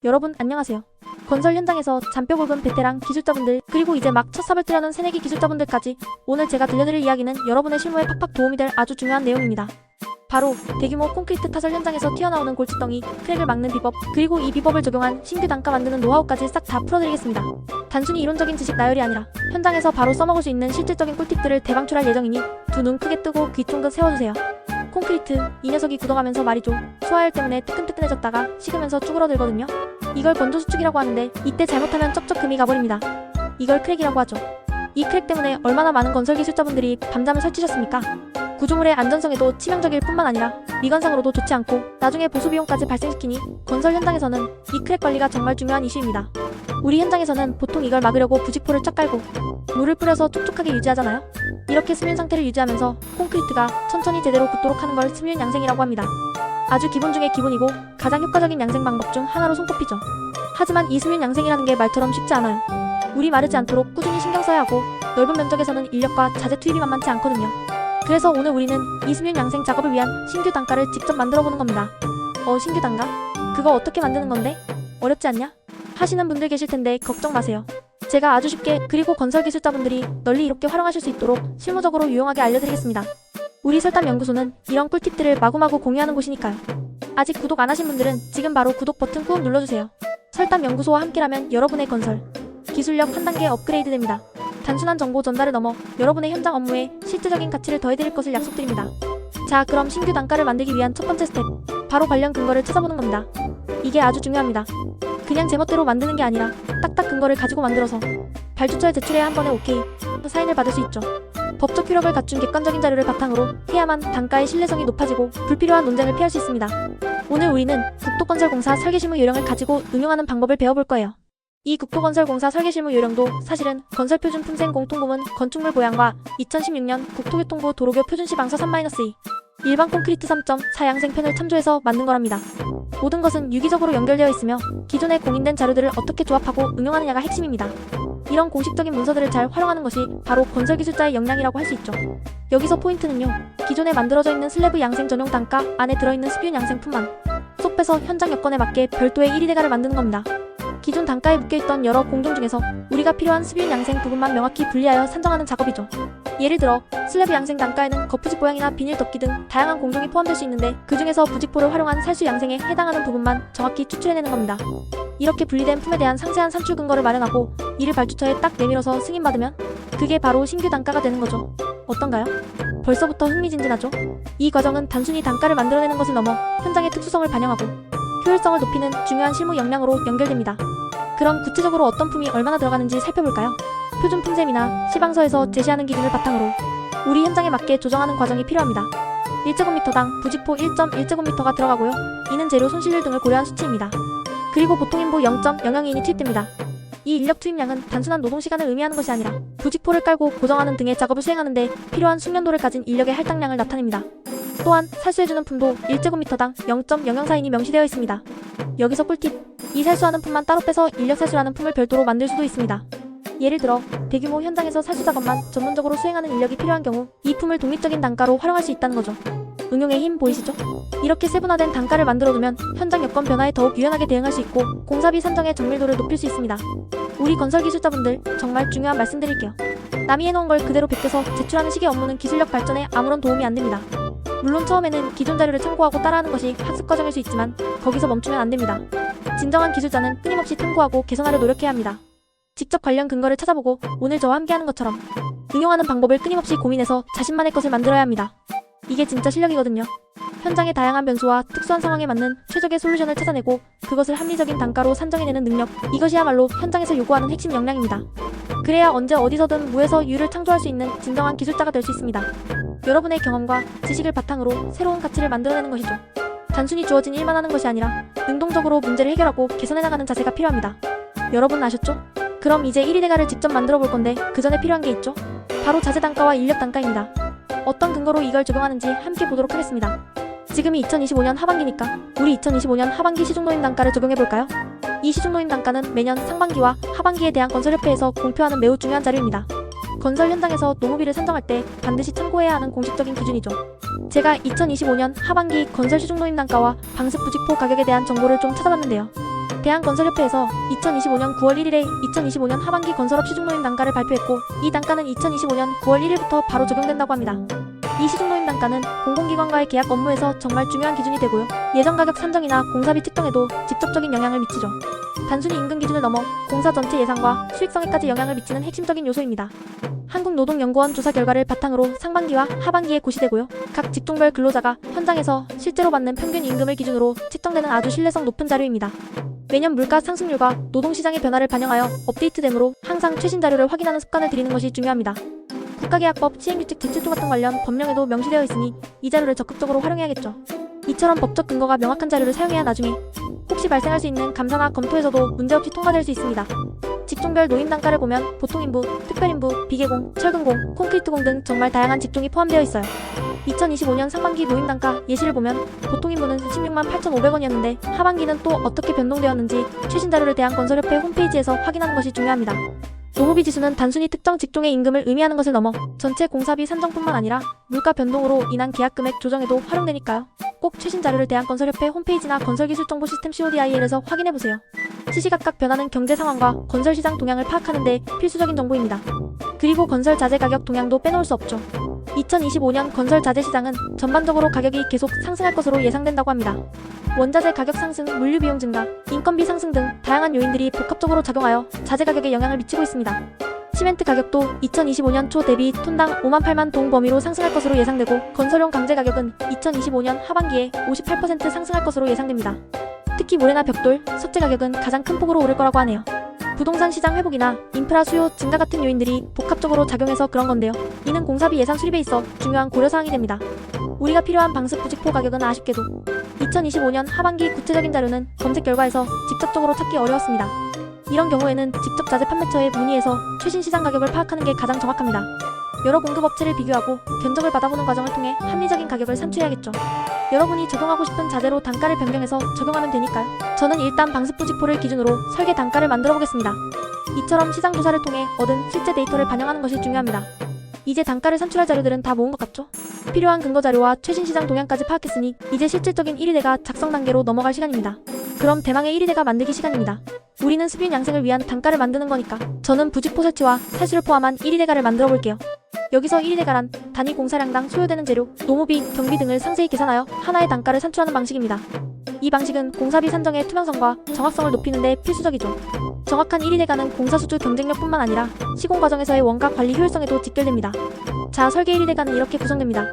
여러분 안녕하세요. 건설 현장에서 잔뼈 굵은 베테랑 기술자분들, 그리고 이제 막 첫 삽을 뜨려는 새내기 기술자분들까지 오늘 제가 들려드릴 이야기는 여러분의 실무에 팍팍 도움이 될 아주 중요한 내용입니다. 바로 대규모 콘크리트 타설 현장에서 튀어나오는 골칫덩이, 크랙을 막는 비법, 그리고 이 비법을 적용한 신규 단가 만드는 노하우까지 싹 다 풀어드리겠습니다. 단순히 이론적인 지식 나열이 아니라 현장에서 바로 써먹을 수 있는 실질적인 꿀팁들을 대방출할 예정이니 두 눈 크게 뜨고 귀 쫑긋 세워주세요. 콘크리트, 이 녀석이 굳어가면서 말이죠. 수화열 때문에 뜨끈뜨끈해졌다가 식으면서 쭈그러들거든요. 이걸 건조수축이라고 하는데 이때 잘못하면 쩍쩍 금이 가버립니다. 이걸 크랙이라고 하죠. 이 크랙 때문에 얼마나 많은 건설 기술자분들이 밤잠을 설치셨습니까? 구조물의 안전성에도 치명적일 뿐만 아니라 미관상으로도 좋지 않고 나중에 보수 비용까지 발생시키니 건설 현장에서는 이 크랙 관리가 정말 중요한 이슈입니다. 우리 현장에서는 보통 이걸 막으려고 부직포를 쫙 깔고 물을 뿌려서 촉촉하게 유지하잖아요. 이렇게 스밀 상태를 유지하면서 콘크리트가 천천히 제대로 굳도록 하는 걸 스밀 양생이라고 합니다. 아주 기본 중에 기본이고 가장 효과적인 양생 방법 중 하나로 손꼽히죠. 하지만 이 스밀 양생이라는 게 말처럼 쉽지 않아요. 물이 마르지 않도록 꾸준히 신경 써야 하고 넓은 면적에서는 인력과 자재 투입이 만만치 않거든요. 그래서 오늘 우리는 이 스밀 양생 작업을 위한 신규 단가를 직접 만들어 보는 겁니다. 신규 단가? 그거 어떻게 만드는 건데? 어렵지 않냐? 하시는 분들 계실 텐데 걱정 마세요. 제가 아주 쉽게, 그리고 건설 기술자분들이 널리 이롭게 활용하실 수 있도록 실무적으로 유용하게 알려드리겠습니다. 우리 설담연구소는 이런 꿀팁들을 마구마구 공유하는 곳이니까요. 아직 구독 안 하신 분들은 지금 바로 구독 버튼 꾹 눌러주세요. 설담연구소와 함께라면 여러분의 건설 기술력 한 단계 업그레이드 됩니다. 단순한 정보 전달을 넘어 여러분의 현장 업무에 실질적인 가치를 더해드릴 것을 약속드립니다. 자, 그럼 신규 단가를 만들기 위한 첫 번째 스텝, 바로 관련 근거를 찾아보는 겁니다. 이게 아주 중요합니다. 그냥 제멋대로 만드는 게 아니라 딱딱 근거를 가지고 만들어서 발주처에 제출해야 한 번에 오케이, 사인을 받을 수 있죠. 법적 효력을 갖춘 객관적인 자료를 바탕으로 해야만 단가의 신뢰성이 높아지고 불필요한 논쟁을 피할 수 있습니다. 오늘 우리는 국토건설공사 설계실무 요령을 가지고 응용하는 방법을 배워볼 거예요. 이 국토건설공사 설계실무 요령도 사실은 건설표준품생 공통부문 건축물 보양과 2016년 국토교통부 도로교 표준시방서 3-2 일반 콘크리트 3.4 양생편을 참조해서 만든 거랍니다. 모든 것은 유기적으로 연결되어 있으며 기존에 공인된 자료들을 어떻게 조합하고 응용하느냐가 핵심입니다. 이런 공식적인 문서들을 잘 활용하는 것이 바로 건설기술자의 역량이라고 할 수 있죠. 여기서 포인트는요, 기존에 만들어져 있는 슬래브 양생 전용 단가 안에 들어있는 스뷴 양생품만 쏙 빼서 현장 여건에 맞게 별도의 1위대가를 만드는 겁니다. 기존 단가에 묶여있던 여러 공정 중에서 우리가 필요한 스뷴 양생 부분만 명확히 분리하여 산정하는 작업이죠. 예를 들어 슬래브 양생 단가에는 거푸집 보양이나 비닐 덮기 등 다양한 공정이 포함될 수 있는데 그 중에서 부직포를 활용한 살수 양생에 해당하는 부분만 정확히 추출해내는 겁니다. 이렇게 분리된 품에 대한 상세한 산출 근거를 마련하고 이를 발주처에 딱 내밀어서 승인받으면 그게 바로 신규 단가가 되는 거죠. 어떤가요? 벌써부터 흥미진진하죠? 이 과정은 단순히 단가를 만들어내는 것을 넘어 현장의 특수성을 반영하고 효율성을 높이는 중요한 실무 역량으로 연결됩니다. 그럼 구체적으로 어떤 품이 얼마나 들어가는지 살펴볼까요? 표준 품셈이나 시방서에서 제시하는 기준을 바탕으로 우리 현장에 맞게 조정하는 과정이 필요합니다. 1제곱미터당 부직포 1.1제곱미터가 들어가고요. 이는 재료 손실률 등을 고려한 수치입니다. 그리고 보통 인부 0.02인이 투입됩니다. 이 인력 투입량은 단순한 노동시간을 의미하는 것이 아니라 부직포를 깔고 고정하는 등의 작업을 수행하는 데 필요한 숙련도를 가진 인력의 할당량을 나타냅니다. 또한 살수해주는 품도 1제곱미터당 0.004인이 명시되어 있습니다. 여기서 꿀팁, 이 살수하는 품만 따로 빼서 인력 살수라는 품을 별도로 만들 수도 있습니다. 예를 들어 대규모 현장에서 살수 작업만 전문적으로 수행하는 인력이 필요한 경우 이 품을 독립적인 단가로 활용할 수 있다는 거죠. 응용의 힘 보이시죠? 이렇게 세분화된 단가를 만들어두면 현장 여건 변화에 더욱 유연하게 대응할 수 있고 공사비 산정의 정밀도를 높일 수 있습니다. 우리 건설기술자분들 정말 중요한 말씀 드릴게요. 남이 해놓은 걸 그대로 베껴서 제출하는 식의 업무는 기술력 발전에 아무런 도움이 안 됩니다. 물론 처음에는 기존 자료를 참고하고 따라하는 것이 학습 과정일 수 있지만 거기서 멈추면 안 됩니다. 진정한 기술자는 끊임없이 탐구하고 개선하려 노력해야 합니다. 직접 관련 근거를 찾아보고 오늘 저와 함께하는 것처럼 응용하는 방법을 끊임없이 고민해서 자신만의 것을 만들어야 합니다. 이게 진짜 실력이거든요. 현장의 다양한 변수와 특수한 상황에 맞는 최적의 솔루션을 찾아내고 그것을 합리적인 단가로 산정해내는 능력, 이것이야말로 현장에서 요구하는 핵심 역량입니다. 그래야 언제 어디서든 무에서 유를 창조할 수 있는 진정한 기술자가 될 수 있습니다. 여러분의 경험과 지식을 바탕으로 새로운 가치를 만들어내는 것이죠. 단순히 주어진 일만 하는 것이 아니라 능동적으로 문제를 해결하고 개선해 나가는 자세가 필요합니다. 여러분 아셨죠? 그럼 이제 1위대가를 직접 만들어 볼 건데 그 전에 필요한 게 있죠? 바로 자재 단가와 인력 단가입니다. 어떤 근거로 이걸 적용하는지 함께 보도록 하겠습니다. 지금이 2025년 하반기니까 우리 2025년 하반기 시중노임 단가를 적용해볼까요? 이 시중노임 단가는 매년 상반기와 하반기에 대한 건설협회에서 공표하는 매우 중요한 자료입니다. 건설 현장에서 노무비를 산정할 때 반드시 참고해야 하는 공식적인 기준이죠. 제가 2025년 하반기 건설 시중노임 단가와 방습 부직포 가격에 대한 정보를 좀 찾아봤는데요. 대한건설협회에서 2025년 9월 1일에 2025년 하반기 건설업 시중노임 단가를 발표했고, 이 단가는 2025년 9월 1일부터 바로 적용된다고 합니다. 이 시중노임 단가는 공공기관과의 계약 업무에서 정말 중요한 기준이 되고요. 예정 가격 산정이나 공사비 측정에도 직접적인 영향을 미치죠. 단순히 임금 기준을 넘어 공사 전체 예산과 수익성에까지 영향을 미치는 핵심적인 요소입니다. 한국노동연구원 조사 결과를 바탕으로 상반기와 하반기에 고시되고요. 각 직종별 근로자가 현장에서 실제로 받는 평균 임금을 기준으로 측정되는 아주 신뢰성 높은 자료입니다. 매년 물가 상승률과 노동시장의 변화를 반영하여 업데이트되므로 항상 최신 자료를 확인하는 습관을 들이는 것이 중요합니다. 국가계약법, 시행규칙 제7조 같은 관련 법령에도 명시되어 있으니 이 자료를 적극적으로 활용해야겠죠. 이처럼 법적 근거가 명확한 자료를 사용해야 나중에 혹시 발생할 수 있는 감사나 검토에서도 문제없이 통과될 수 있습니다. 직종별 노임 단가를 보면 보통인부, 특별인부, 비계공, 철근공, 콘크리트공 등 정말 다양한 직종이 포함되어 있어요. 2025년 상반기 노임 단가 예시를 보면 보통인부는 16만 8,500원이었는데 하반기는 또 어떻게 변동되었는지 최신 자료를 대한건설협회 홈페이지에서 확인하는 것이 중요합니다. 노무비 지수는 단순히 특정 직종의 임금을 의미하는 것을 넘어 전체 공사비 산정뿐만 아니라 물가 변동으로 인한 계약금액 조정에도 활용되니까요. 꼭 최신 자료를 대한건설협회 홈페이지나 건설기술정보시스템 CODIL에서 확인해보세요. 시시각각 변하는 경제 상황과 건설시장 동향을 파악하는 데 필수적인 정보입니다. 그리고 건설 자재 가격 동향도 빼놓을 수 없죠. 2025년 건설 자재 시장은 전반적으로 가격이 계속 상승할 것으로 예상된다고 합니다. 원자재 가격 상승, 물류 비용 증가, 인건비 상승 등 다양한 요인들이 복합적으로 작용하여 자재 가격에 영향을 미치고 있습니다. 시멘트 가격도 2025년 초 대비 톤당 5만 8만 동 범위로 상승할 것으로 예상되고, 건설용 강재 가격은 2025년 하반기에 58% 상승할 것으로 예상됩니다. 특히 모래나 벽돌, 석재 가격은 가장 큰 폭으로 오를 거라고 하네요. 부동산 시장 회복이나 인프라 수요 증가 같은 요인들이 복합적으로 작용해서 그런 건데요. 이는 공사비 예산 수립에 있어 중요한 고려사항이 됩니다. 우리가 필요한 방수 부직포 가격은 아쉽게도 2025년 하반기 구체적인 자료는 검색 결과에서 직접적으로 찾기 어려웠습니다. 이런 경우에는 직접 자재 판매처에 문의해서 최신 시장 가격을 파악하는 게 가장 정확합니다. 여러 공급업체를 비교하고 견적을 받아보는 과정을 통해 합리적인 가격을 산출해야겠죠. 여러분이 적용하고 싶은 자재로 단가를 변경해서 적용하면 되니까요. 저는 일단 방수부직포를 기준으로 설계 단가를 만들어 보겠습니다. 이처럼 시장 조사를 통해 얻은 실제 데이터를 반영하는 것이 중요합니다. 이제 단가를 산출할 자료들은 다 모은 것 같죠? 필요한 근거 자료와 최신 시장 동향까지 파악했으니 이제 실질적인 1위대가 작성 단계로 넘어갈 시간입니다. 그럼 대망의 1위대가 만들기 시간입니다. 우리는 수빈 양생을 위한 단가를 만드는 거니까 저는 부직포 설치와 사수를 포함한 1위대가를 만들어 볼게요. 여기서 1위대가란 단위 공사량당 소요되는 재료, 노무비, 경비 등을 상세히 계산하여 하나의 단가를 산출하는 방식입니다. 이 방식은 공사비 산정의 투명성과 정확성을 높이는 데 필수적이죠. 정확한 1위대가는 공사수주 경쟁력뿐만 아니라 시공 과정에서의 원가 관리 효율성에도 직결됩니다. 자, 설계 1위대가는 이렇게 구성됩니다.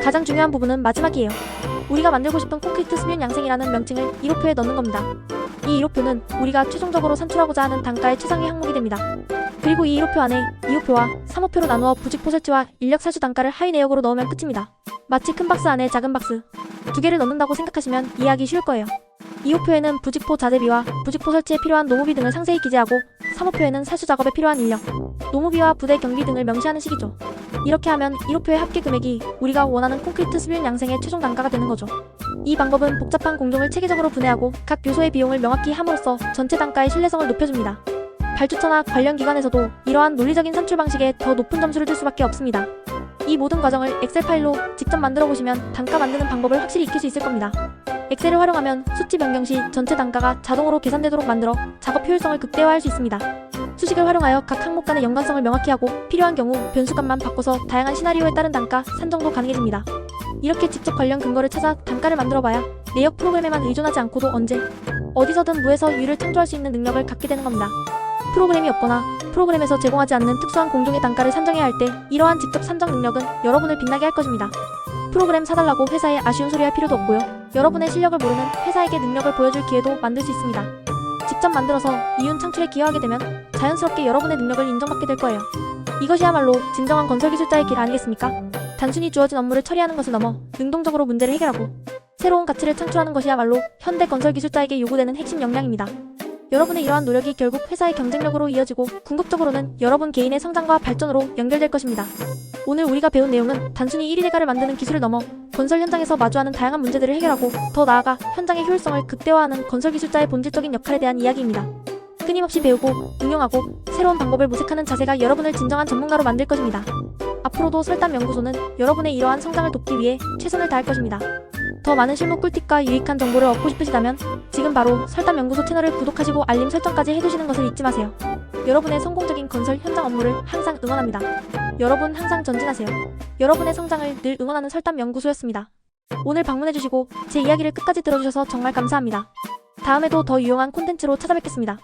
가장 중요한 부분은 마지막이에요. 우리가 만들고 싶은 콘크리트 수빈 양생이라는 명칭을 1호표에 넣는 겁니다. 이 1호표는 우리가 최종적으로 산출하고자 하는 단가의 최상위 항목이 됩니다. 그리고 이 1호표 안에 2호표와 3호표로 나누어 부직포 설치와 인력 사수 단가를 하위 내역으로 넣으면 끝입니다. 마치 큰 박스 안에 작은 박스 두 개를 넣는다고 생각하시면 이해하기 쉬울 거예요. 2호표에는 부직포 자재비와 부직포 설치에 필요한 노무비 등을 상세히 기재하고 3호표에는 사수 작업에 필요한 인력, 노무비와 부대 경비 등을 명시하는 식이죠. 이렇게 하면 1호표의 합계 금액이 우리가 원하는 콘크리트 수빈 양생의 최종 단가가 되는 거죠. 이 방법은 복잡한 공정을 체계적으로 분해하고 각 요소의 비용을 명확히 함으로써 전체 단가의 신뢰성을 높여줍니다. 발주처나 관련 기관에서도 이러한 논리적인 산출 방식에 더 높은 점수를 줄 수밖에 없습니다. 이 모든 과정을 엑셀 파일로 직접 만들어 보시면 단가 만드는 방법을 확실히 익힐 수 있을 겁니다. 엑셀을 활용하면 수치 변경 시 전체 단가가 자동으로 계산되도록 만들어 작업 효율성을 극대화할 수 있습니다. 수식을 활용하여 각 항목 간의 연관성을 명확히 하고 필요한 경우 변수값만 바꿔서 다양한 시나리오에 따른 단가 산정도 가능해집니다. 이렇게 직접 관련 근거를 찾아 단가를 만들어봐야 내역 프로그램에만 의존하지 않고도 언제, 어디서든 무에서 유를 창조할 수 있는 능력을 갖게 되는 겁니다. 프로그램이 없거나 프로그램에서 제공하지 않는 특수한 공종의 단가를 산정해야 할 때 이러한 직접 산정 능력은 여러분을 빛나게 할 것입니다. 프로그램 사달라고 회사에 아쉬운 소리 할 필요도 없고요. 여러분의 실력을 모르는 회사에게 능력을 보여줄 기회도 만들 수 있습니다. 직접 만들어서 이윤 창출에 기여하게 되면 자연스럽게 여러분의 능력을 인정받게 될 거예요. 이것이야말로 진정한 건설기술자의 길 아니겠습니까? 단순히 주어진 업무를 처리하는 것을 넘어 능동적으로 문제를 해결하고 새로운 가치를 창출하는 것이야말로 현대 건설기술자에게 요구되는 핵심 역량입니다. 여러분의 이러한 노력이 결국 회사의 경쟁력으로 이어지고 궁극적으로는 여러분 개인의 성장과 발전으로 연결될 것입니다. 오늘 우리가 배운 내용은 단순히 1위대가를 만드는 기술을 넘어 건설 현장에서 마주하는 다양한 문제들을 해결하고 더 나아가 현장의 효율성을 극대화하는 건설기술자의 본질적인 역할에 대한 이야기입니다. 끊임없이 배우고 응용하고 새로운 방법을 모색하는 자세가 여러분을 진정한 전문가로 만들 것입니다. 앞으로도 설담연구소는 여러분의 이러한 성장을 돕기 위해 최선을 다할 것입니다. 더 많은 실무 꿀팁과 유익한 정보를 얻고 싶으시다면 지금 바로 설담연구소 채널을 구독하시고 알림 설정까지 해두시는 것을 잊지 마세요. 여러분의 성공적인 건설 현장 업무를 항상 응원합니다. 여러분 항상 전진하세요. 여러분의 성장을 늘 응원하는 설담연구소였습니다. 오늘 방문해주시고 제 이야기를 끝까지 들어주셔서 정말 감사합니다. 다음에도 더 유용한 콘텐츠로 찾아뵙겠습니다.